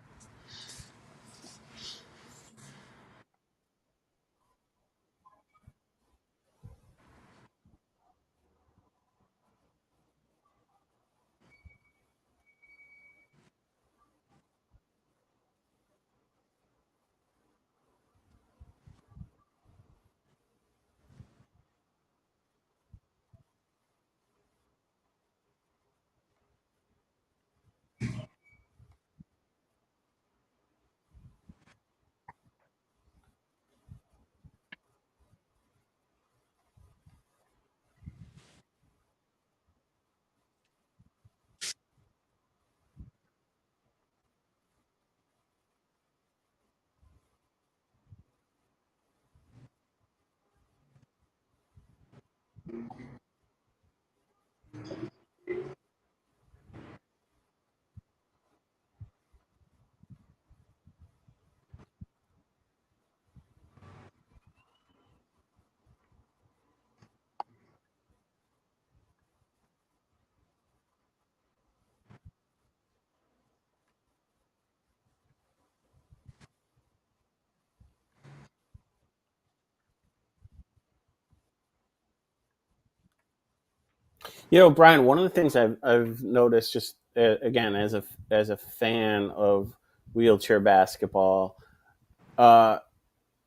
Brian, one of the things I've noticed, just again as a fan of wheelchair basketball,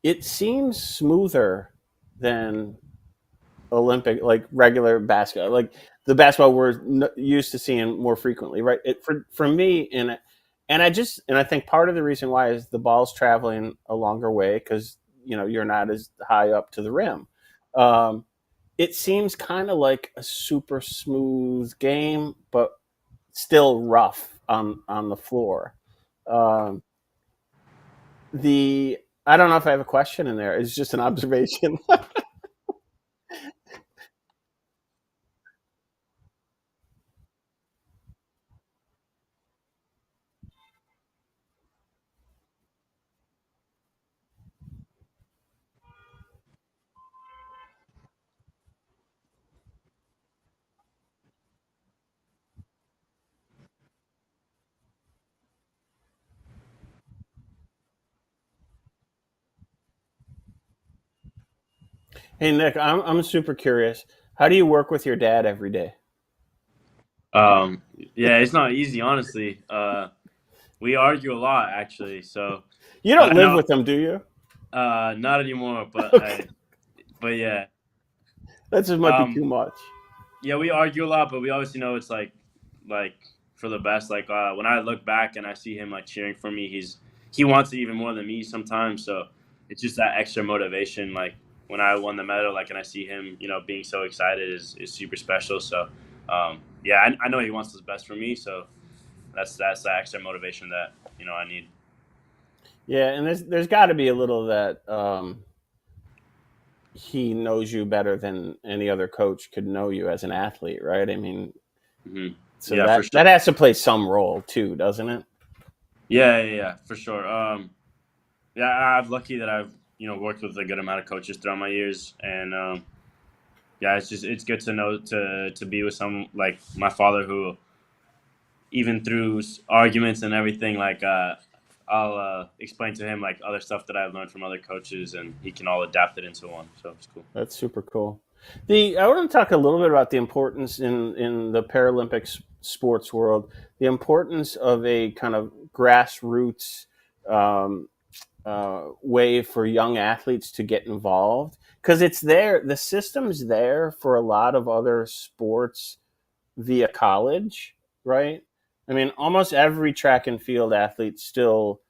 it seems smoother than Olympic, like regular basketball, like the basketball we're used to seeing more frequently, right? For me, and I think part of the reason why is the ball's traveling a longer way because you're not as high up to the rim. Um, it seems kind of like a super smooth game, but still rough on the floor. Um, the I don't know if I have a question in there. It's just an observation. Hey Nick, I'm super curious. How do you work with your dad every day? Yeah, it's not easy, honestly. We argue a lot, actually. So, You but don't I live know, with them, do you? not anymore. But Okay, but yeah, that just might be too um, much. yeah, we argue a lot, but we obviously know it's like for the best. Like when I look back and I see him like cheering for me, he wants it even more than me sometimes. So it's just that extra motivation. Like when I won the medal, like and I see him, being so excited is super special. So yeah, I know he wants what's best for me. So that's the extra motivation that I need. Yeah, and there's got to be a little that he knows you better than any other coach could know you as an athlete, right? I mean, Hmm. so Yeah, for that sure. that has to play some role too, doesn't it? Yeah, for sure. Yeah, I'm lucky that I've worked with a good amount of coaches throughout my years, and yeah, it's good to know to be with some like my father who even through arguments and everything like I'll explain to him like other stuff that I've learned from other coaches, and he can all adapt it into one. So it's cool. That's super cool. I want to talk a little bit about the importance in the Paralympic sports world, the importance of a kind of grassroots um, way for young athletes to get involved because it's there. The system's there for a lot of other sports via college, right? I mean, almost every track and field athlete still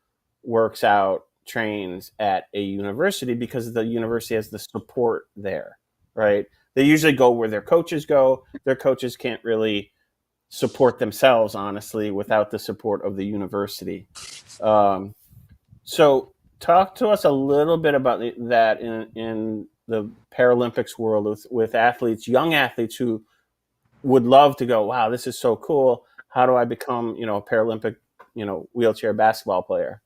works out, trains at a university because the university has the support there, right? They usually go where their coaches go. Their coaches can't really support themselves, honestly, without the support of the university. So talk to us a little bit about that in the Paralympics world with athletes, young athletes who would love to go, wow, this is so cool. How do I become, a Paralympic, wheelchair basketball player?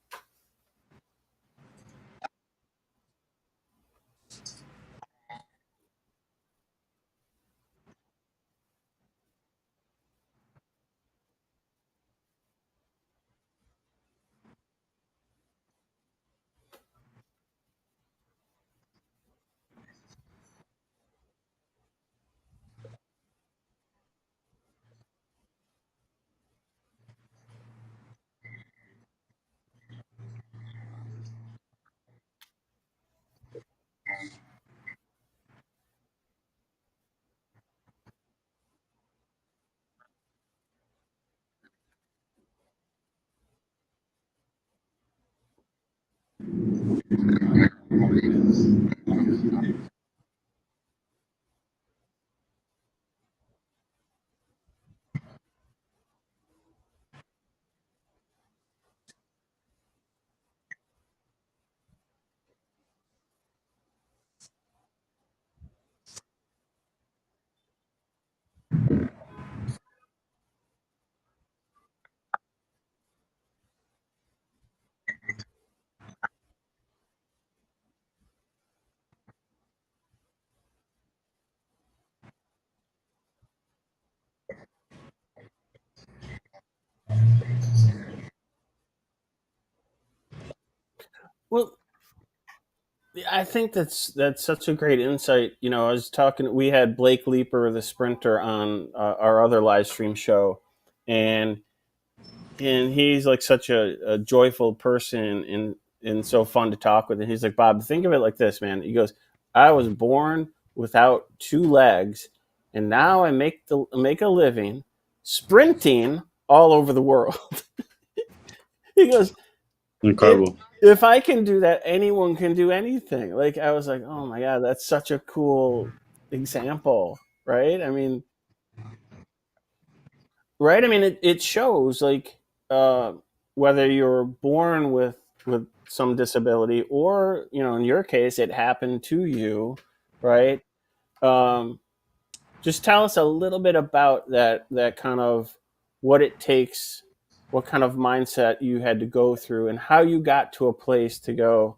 Well, I think that's such a great insight. I was talking. We had Blake Leeper, the sprinter, on our other live stream show, and he's like such a joyful person and so fun to talk with. And he's like, Bob, think of it like this, man. He goes, I was born without two legs, and now I make a living sprinting all over the world. He goes, Incredible. if I can do that, anyone can do anything. Like, I was like, oh my God, that's such a cool example, right? I mean, it shows like whether you're born with some disability or, in your case, it happened to you, right? Um, just tell us a little bit about that kind of what it takes, what kind of mindset you had to go through, and how you got to a place to go,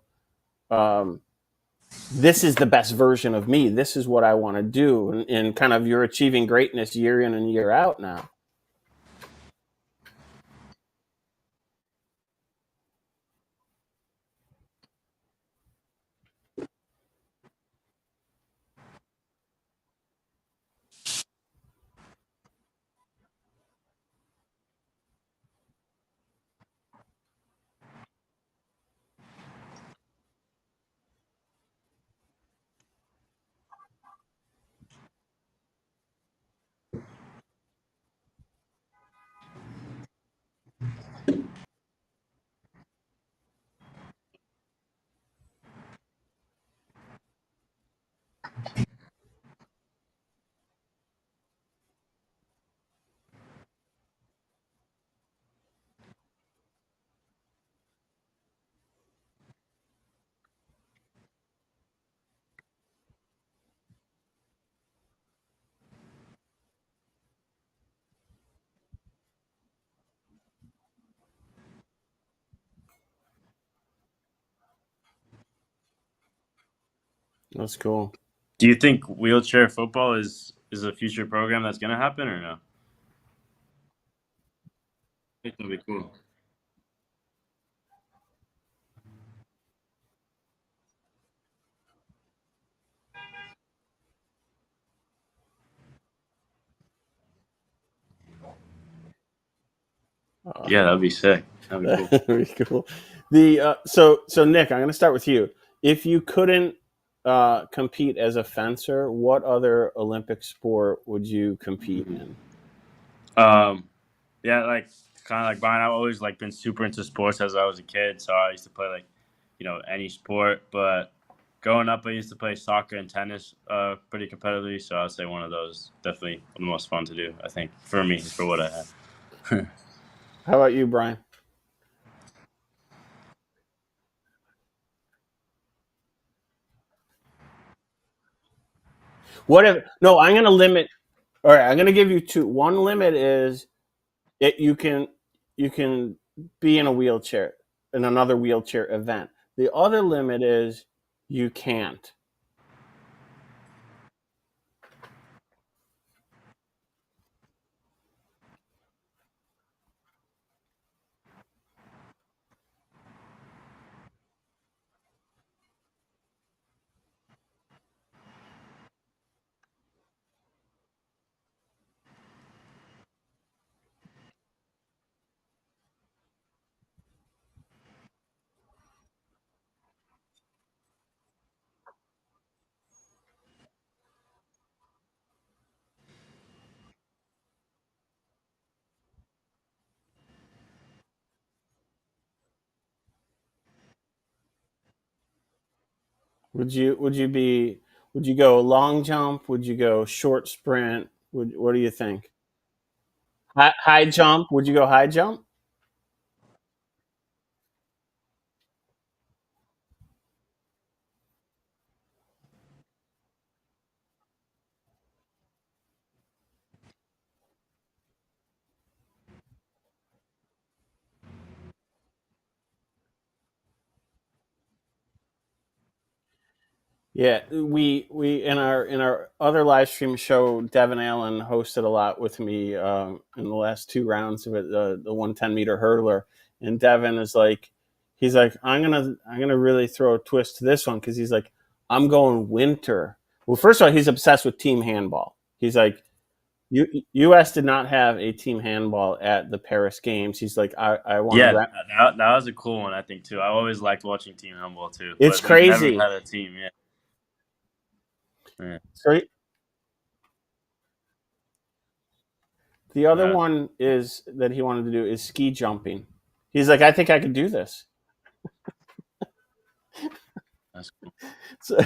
this is the best version of me. This is what I want to do. And kind of you're achieving greatness year in and year out now. That's cool. Do you think wheelchair football is a future program that's going to happen or no? I think that'd be cool. Yeah, that'd be sick. That'd be cool. Very cool. So Nick, I'm going to start with you. If you couldn't compete as a fencer, what other Olympic sport would you compete in? Yeah, like kind of like Brian. I've always like been super into sports as I was a kid, so I used to play like, any sport. But growing up, I used to play soccer and tennis pretty competitively. So I'd say one of those definitely the most fun to do. I think for me, for what I have. How about you, Brian? What if no? I'm going to limit. All right, I'm going to give you two. One limit is you can be in a wheelchair in another wheelchair event. The other limit is you can't. Would you go long jump? Would you go short sprint? What do you think? High jump? Would you go high jump? Yeah, we in our other live stream show, Devin Allen hosted a lot with me in the last two rounds of it, the 110-meter hurdler, and Devin is like, he's like, I'm gonna really throw a twist to this one because he's like, I'm going winter. Well, first of all, he's obsessed with team handball. He's like, U.S. did not have a team handball at the Paris Games. He's like, I want Yeah, to. that was a cool one, I think, too. I always liked watching team handball, too. It's but we've crazy. Never had a team, yeah. So the other one is that he wanted to do is ski jumping. He's like, I think I could do this. That's cool. So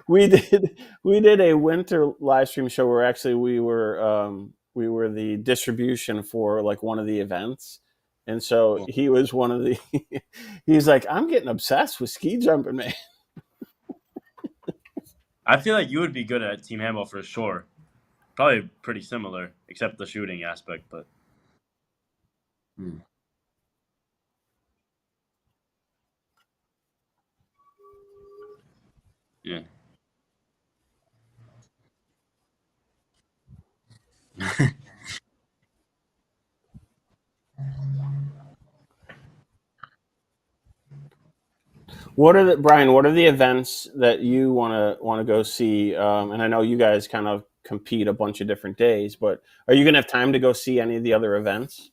we did a winter live stream show where actually we were the distribution for like one of the events, and so he was one of the. He's like, I'm getting obsessed with ski jumping, man. I feel like you would be good at team handball for sure. Probably pretty similar, except the shooting aspect, but. Yeah. Brian? What are the events that you want to go see? And I know you guys kind of compete a bunch of different days, but are you gonna have time to go see any of the other events?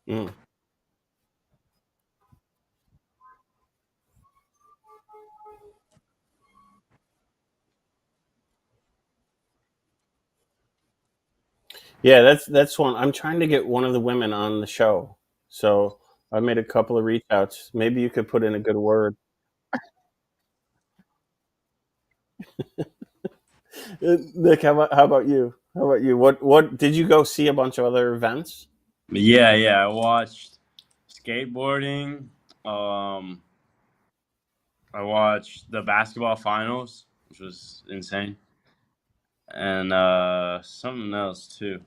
Mm. Yeah, that's one. I'm trying to get one of the women on the show, so I made a couple of reach outs. Maybe you could put in a good word. Nick, how about you? How about you? What did you go see a bunch of other events? Yeah. I watched skateboarding. Um, I watched the basketball finals, which was insane, and something else too.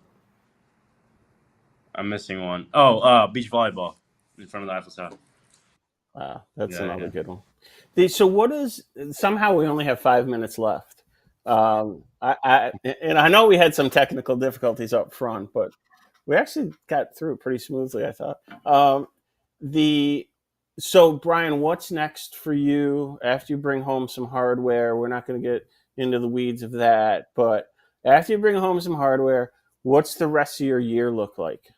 I'm missing one. Oh, beach volleyball in front of the Eiffel Tower. That's Yeah, another yeah. good one. So what is? Somehow we only have 5 minutes left. 嗯 And I know we had some technical difficulties up front, but We actually got through it pretty smoothly, I thought. So Brian, what's next for you after you bring home some hardware? We're not going to get into the weeds of that, but after you bring home some hardware, what's the rest of your year look like?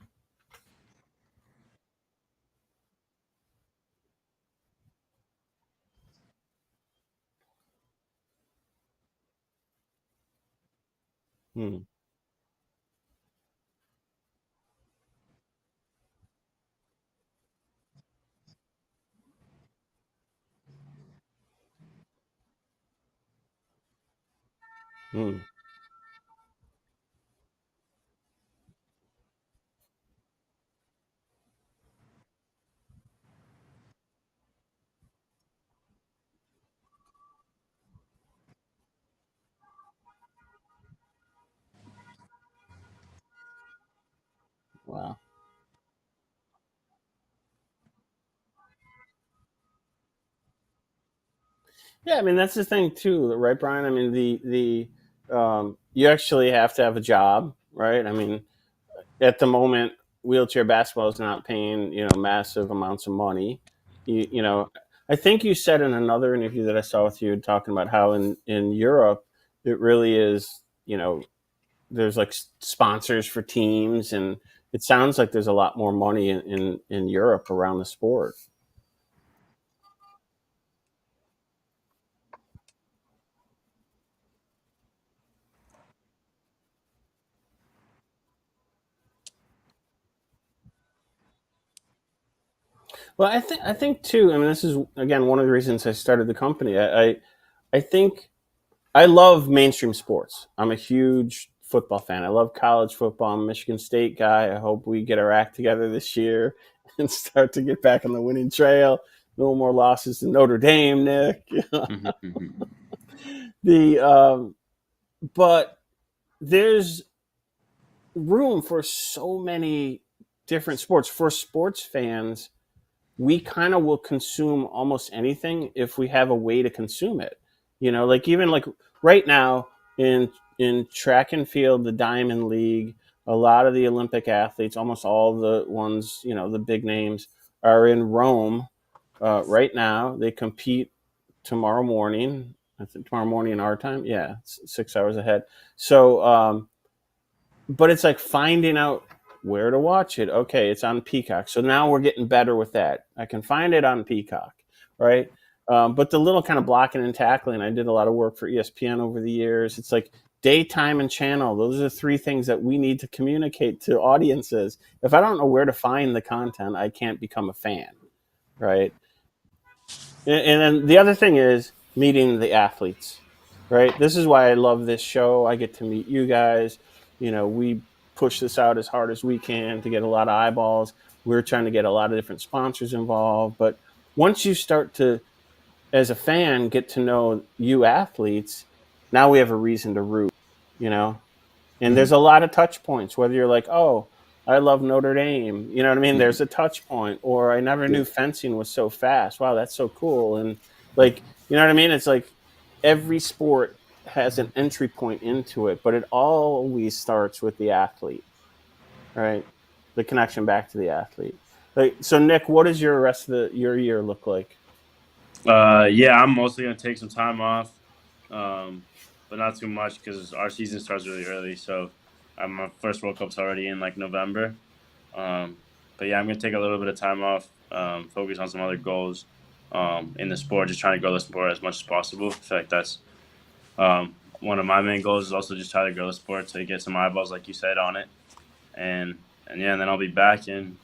Hmm. Hmm. Wow. Yeah, I mean that's the thing too, right, Brian? I mean the you actually have to have a job, right? I mean, at the moment, wheelchair basketball is not paying massive amounts of money. You know, I think you said in another interview that I saw with you talking about how in Europe it really is. There's like sponsors for teams, and it sounds like there's a lot more money in Europe around the sport. Well, I think too. I mean, this is again one of the reasons I started the company. I think I love mainstream sports. I'm a huge football fan. I love college football. I'm a Michigan State guy. I hope we get our act together this year and start to get back on the winning trail. No more losses to Notre Dame, Nick. the But there's room for so many different sports. For sports fans, we kind of will consume almost anything if we have a way to consume it. Like even like right now in track and field, the Diamond League, a lot of the Olympic athletes, almost all the ones, the big names, are in Rome right now. They compete tomorrow morning. I think tomorrow morning in our time. Yeah, it's 6 hours ahead. So, but it's like finding out where to watch it. Okay, it's on Peacock. So now we're getting better with that. I can find it on Peacock, right? But the little kind of blocking and tackling, I did a lot of work for ESPN over the years. It's like daytime and channel. Those are three things that we need to communicate to audiences. If I don't know where to find the content, I can't become a fan, right? And then the other thing is meeting the athletes, right? This is why I love this show. I get to meet you guys. We push this out as hard as we can to get a lot of eyeballs. We're trying to get a lot of different sponsors involved. But once you start to, as a fan, get to know you athletes, now we have a reason to root, you know? And there's a lot of touch points, whether you're like, oh, I love Notre Dame. You know what I mean? There's a touch point. Or I never knew fencing was so fast. Wow, that's so cool. And like, you know what I mean? It's like every sport has an entry point into it, but it always starts with the athlete, right? The connection back to the athlete. Like, so Nick, what does your rest of your year look like? Yeah, I'm mostly gonna take some time off, but not too much because our season starts really early. So, my first World Cup's already in like November. Um, but yeah, I'm gonna take a little bit of time off, focus on some other goals in the sport, just trying to grow the sport as much as possible. I feel like that's one of my main goals is also just try to grow the sport to get some eyeballs, like you said, on it, and yeah, and then I'll be back and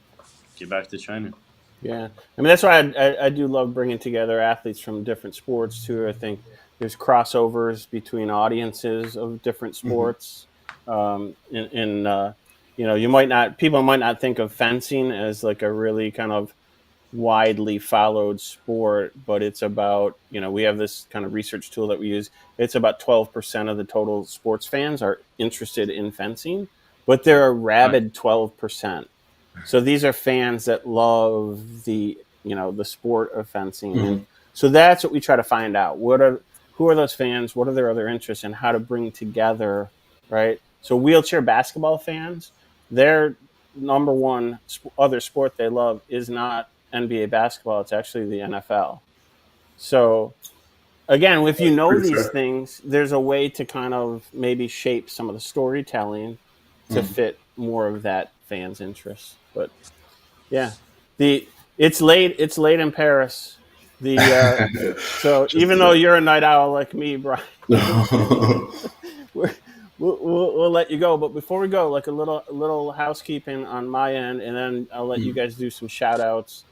get back to training. Yeah, I mean that's why I do love bringing together athletes from different sports too. I think there's crossovers between audiences of different sports. People might not think of fencing as like a really kind of widely followed sport, but it's about we have this kind of research tool that we use. It's about 12% of the total sports fans are interested in fencing, but they're a rabid 12%. So these are fans that love the sport of fencing, and so that's what we try to find out. Who are those fans? What are their other interests, and how to bring together, right? So wheelchair basketball fans, they're number one other sport they love is not NBA basketball. It's actually the NFL. So again, if you know Pretty these fair. things, there's a way to kind of maybe shape some of the storytelling to fit more of that fan's interest. But yeah, it's late. It's late in Paris. So Just even though you're a night owl like me, Brian, we're, we'll let you go. But before we go, like a little housekeeping on my end, and then I'll let you guys do some shout outs.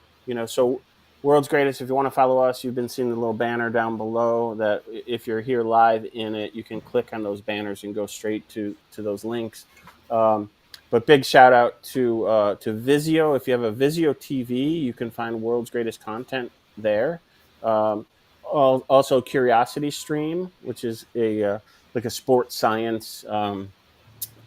So World's Greatest, if you want to follow us, you've been seeing the little banner down below that if you're here live in it, you can click on those banners and go straight to those links. But big shout out to Vizio. If you have a Vizio TV, you can find World's Greatest content there. Also Curiosity Stream, which is like a sports science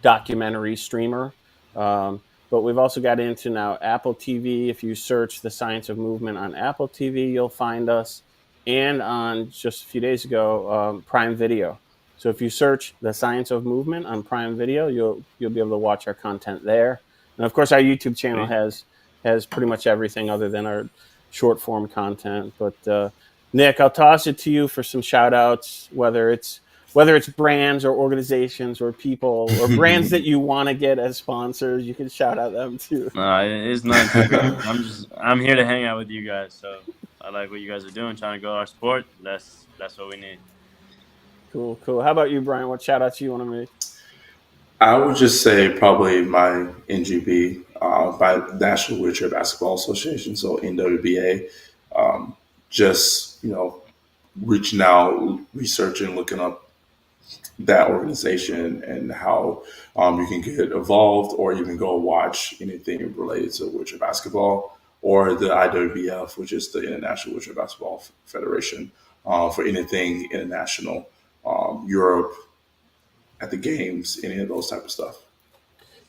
documentary streamer. But we've also got into now Apple TV. If you search The Science of Movement on Apple TV, you'll find us. And on just a few days ago, Prime Video. So if you search The Science of Movement on Prime Video, you'll be able to watch our content there. And of course, our YouTube channel has pretty much everything other than our short form content. But Nick, I'll toss it to you for some shout outs, whether it's brands or organizations or people or brands that you want to get as sponsors. You can shout out them too. It's not too bad. I'm here to hang out with you guys. So I like what you guys are doing, trying to grow our sport. That's what we need. Cool. How about you, Brian? What shout outs you want to make? I would just say probably my NGB, by National Wheelchair Basketball Association, so NWBA. Just reaching out, researching, looking up that organization and how you can get involved or even go watch anything related to wheelchair basketball, or the IWBF, which is the International Wheelchair Basketball Federation, for anything international, Europe, at the games, any of those type of stuff.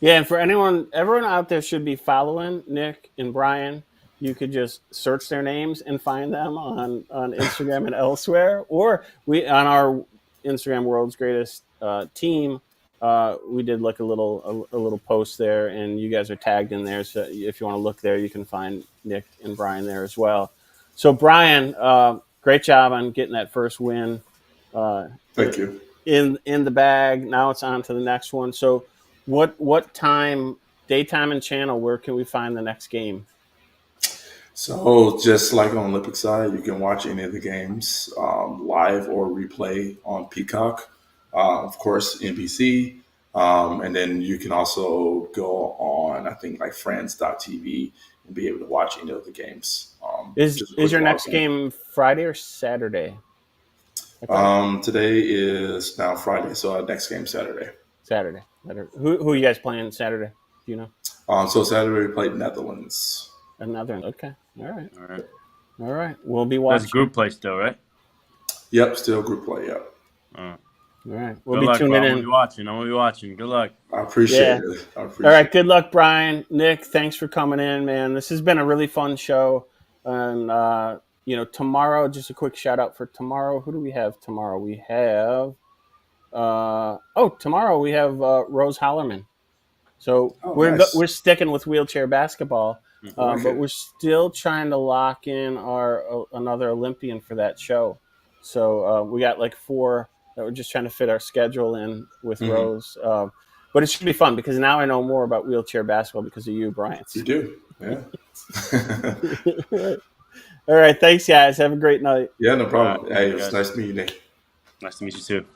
Yeah, and for everyone out there should be following Nick and Brian. You could just search their names and find them on Instagram and elsewhere. Or we on our Instagram World's Greatest team, we did like a little post there, and you guys are tagged in there. So if you want to look there, you can find Nick and Brian there as well. So Brian, great job on getting that first win. Thank you. In the bag. Now it's on to the next one. So what time, daytime and channel, where can we find the next game? So just like on Olympic side, you can watch any of the games live or replay on Peacock, of course, NBC. And then you can also go on, I think, like France.tv and be able to watch any of the games. Is your next game Friday or Saturday? Today is now Friday, so our next game Saturday. Saturday. Who are you guys playing Saturday? Do you know? So Saturday we played Netherlands. Another. Okay. All right. We'll be watching. That's group play still, right? Yep, still group play. Yep. All right. We'll Good be luck, tuning bro. in. I'm gonna be watching. Good luck. I appreciate it. All right. Good luck, Brian. Nick, thanks for coming in, man. This has been a really fun show. And tomorrow, just a quick shout out for tomorrow. Who do we have tomorrow? We have tomorrow we have Rose Hollerman. So we're sticking with wheelchair basketball, but we're still trying to lock in our another Olympian for that show. So we got like 4 that we're just trying to fit our schedule in with Rose. But it should be fun because now I know more about wheelchair basketball because of you, Brian. You do, yeah. All right, thanks, guys. Have a great night. Yeah, no problem. Hey, it was nice to meet you, Nick. Nice to meet you too.